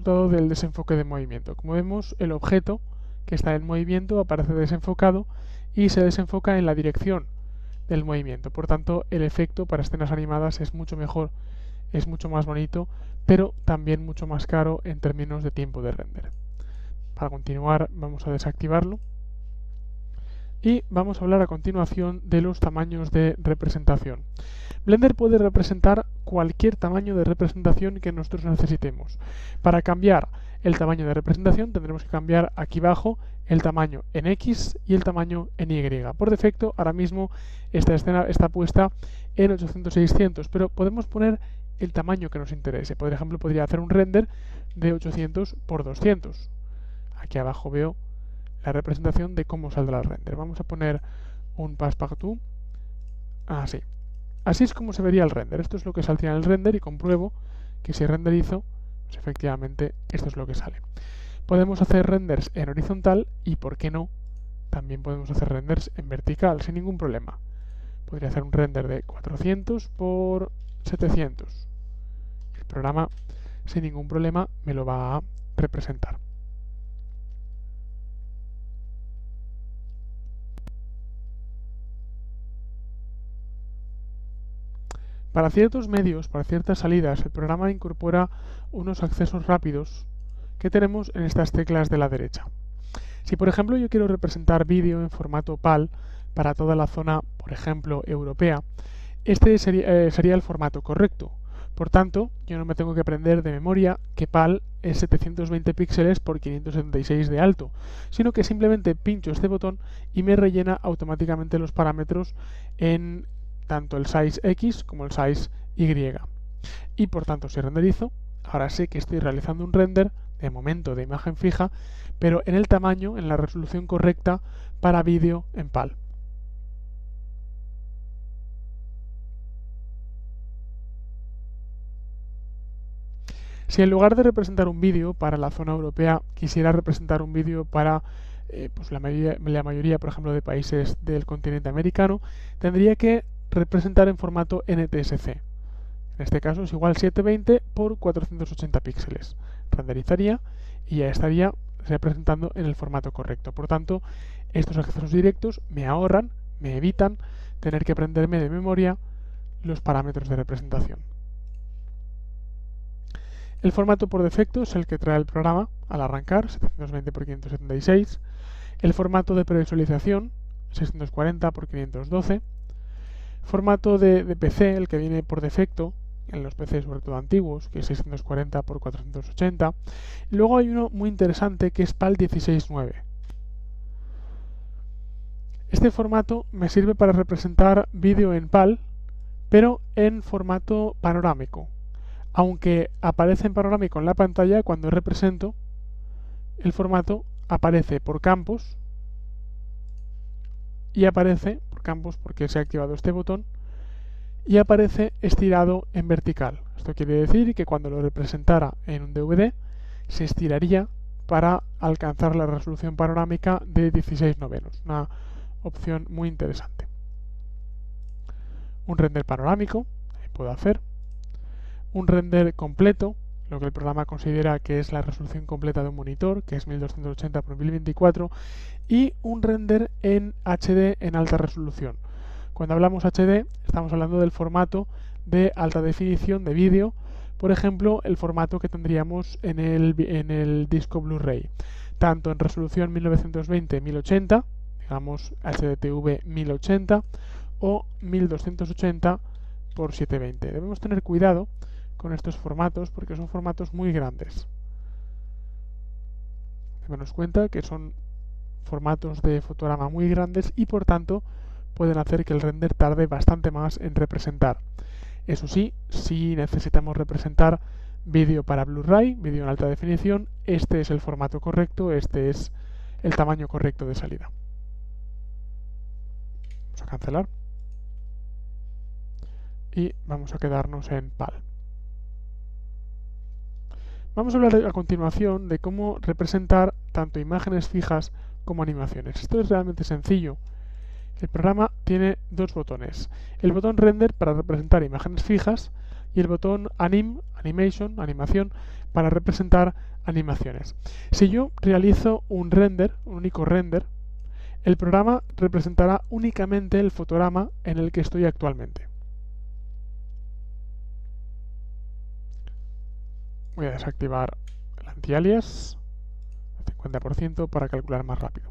resultado del desenfoque de movimiento. Como vemos, el objeto que está en movimiento aparece desenfocado y se desenfoca en la dirección del movimiento. Por tanto, el efecto para escenas animadas es mucho mejor, es mucho más bonito, pero también mucho más caro en términos de tiempo de render. Para continuar, vamos a desactivarlo. Y vamos a hablar a continuación de los tamaños de representación. Blender puede representar cualquier tamaño de representación que nosotros necesitemos. Para cambiar el tamaño de representación tendremos que cambiar aquí abajo el tamaño en X y el tamaño en Y. Por defecto, ahora mismo esta escena está puesta en 800-600, pero podemos poner el tamaño que nos interese. Por ejemplo, podría hacer un render de 800 por 200. Aquí abajo veo la representación de cómo saldrá el render. Vamos a poner un passepartout. Así. Así es como se vería el render. Esto es lo que saldría en el render y compruebo que si renderizo, pues efectivamente esto es lo que sale. Podemos hacer renders en horizontal y, ¿por qué no? También podemos hacer renders en vertical sin ningún problema. Podría hacer un render de 400 por 700. El programa sin ningún problema me lo va a representar. Para ciertos medios, para ciertas salidas, el programa incorpora unos accesos rápidos que tenemos en estas teclas de la derecha. Si por ejemplo yo quiero representar vídeo en formato PAL para toda la zona, por ejemplo, europea, este sería el formato correcto. Por tanto, yo no me tengo que aprender de memoria que PAL es 720 píxeles por 576 de alto, sino que simplemente pincho este botón y me rellena automáticamente los parámetros en tanto el size X como el size Y. Y por tanto, si renderizo, ahora sé que estoy realizando un render, de momento de imagen fija, pero en el tamaño, en la resolución correcta para vídeo en PAL. Si en lugar de representar un vídeo para la zona europea, quisiera representar un vídeo para pues la mayoría, por ejemplo, de países del continente americano, tendría que representar en formato NTSC. En este caso es igual 720 por 480 píxeles. Renderizaría y ya estaría representando en el formato correcto. Por tanto, estos accesos directos me ahorran, me evitan tener que aprenderme de memoria los parámetros de representación. El formato por defecto es el que trae el programa al arrancar, 720 por 576. El formato de previsualización, 640 por 512. Formato de PC, el que viene por defecto en los PCs sobre todo antiguos, que es 640 por 480. Y luego hay uno muy interesante que es PAL 16:9. Este formato me sirve para representar vídeo en PAL, pero en formato panorámico. Aunque aparece en panorámico en la pantalla, cuando represento, el formato aparece por campos y aparece por campos porque se ha activado este botón y aparece estirado en vertical. Esto quiere decir que cuando lo representara en un DVD se estiraría para alcanzar la resolución panorámica de 16/9. Una opción muy interesante. Un render panorámico, puedo hacer. Un render completo, lo que el programa considera que es la resolución completa de un monitor, que es 1280 por 1024, y un render en HD en alta resolución. Cuando hablamos HD, estamos hablando del formato de alta definición de vídeo, por ejemplo, el formato que tendríamos en el disco Blu-ray, tanto en resolución 1920-1080, digamos HDTV 1080, o 1280 por 720. Debemos tener cuidado con estos formatos porque son formatos muy grandes. Démonos cuenta que son formatos de fotograma muy grandes y por tanto pueden hacer que el render tarde bastante más en representar. Eso sí, si necesitamos representar vídeo para Blu-ray, vídeo en alta definición, este es el formato correcto, este es el tamaño correcto de salida. Vamos a cancelar y vamos a quedarnos en PAL. Vamos a hablar a continuación de cómo representar tanto imágenes fijas como animaciones. Esto es realmente sencillo. El programa tiene dos botones. El botón Render para representar imágenes fijas y el botón Animation, animación, para representar animaciones. Si yo realizo un render, un único render, el programa representará únicamente el fotograma en el que estoy actualmente. Voy a desactivar el anti-alias al 50% para calcular más rápido.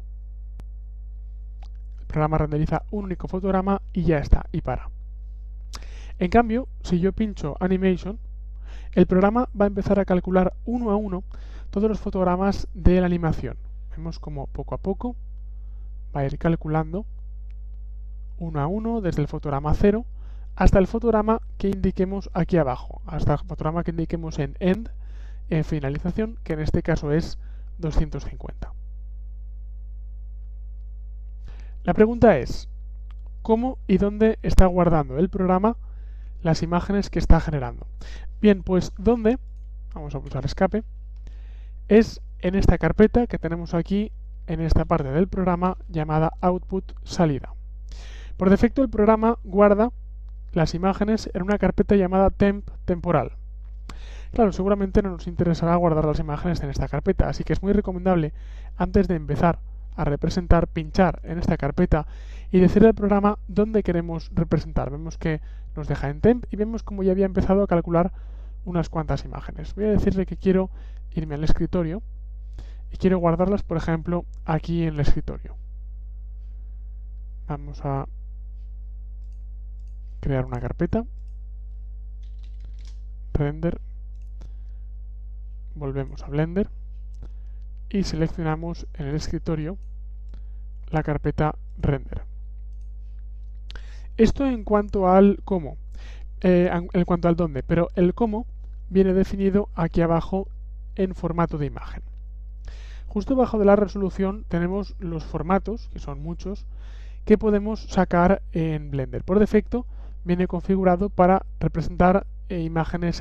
El programa renderiza un único fotograma y ya está, y para. En cambio, si yo pincho Animation, el programa va a empezar a calcular uno a uno todos los fotogramas de la animación. Vemos como poco a poco va a ir calculando uno a uno desde el fotograma 0 hasta el fotograma que indiquemos aquí abajo, hasta el fotograma que indiquemos en End, en finalización, que en este caso es 250. La pregunta es, ¿cómo y dónde está guardando el programa las imágenes que está generando? Bien, pues ¿dónde? Vamos a pulsar escape. Es en esta carpeta que tenemos aquí en esta parte del programa llamada Output Salida. Por defecto el programa guarda las imágenes en una carpeta llamada Temp temporal. Claro, seguramente no nos interesará guardar las imágenes en esta carpeta, así que es muy recomendable, antes de empezar a representar, pinchar en esta carpeta y decirle al programa dónde queremos representar. Vemos que nos deja en Temp y vemos como ya había empezado a calcular unas cuantas imágenes. Voy a decirle que quiero irme al escritorio y quiero guardarlas, por ejemplo, aquí en el escritorio. Vamos a crear una carpeta, Render, volvemos a Blender y seleccionamos en el escritorio la carpeta Render. Esto en cuanto al cómo, en cuanto al dónde, pero el cómo viene definido aquí abajo en formato de imagen. Justo abajo de la resolución tenemos los formatos, que son muchos, que podemos sacar en Blender. Por defecto viene configurado para representar imágenes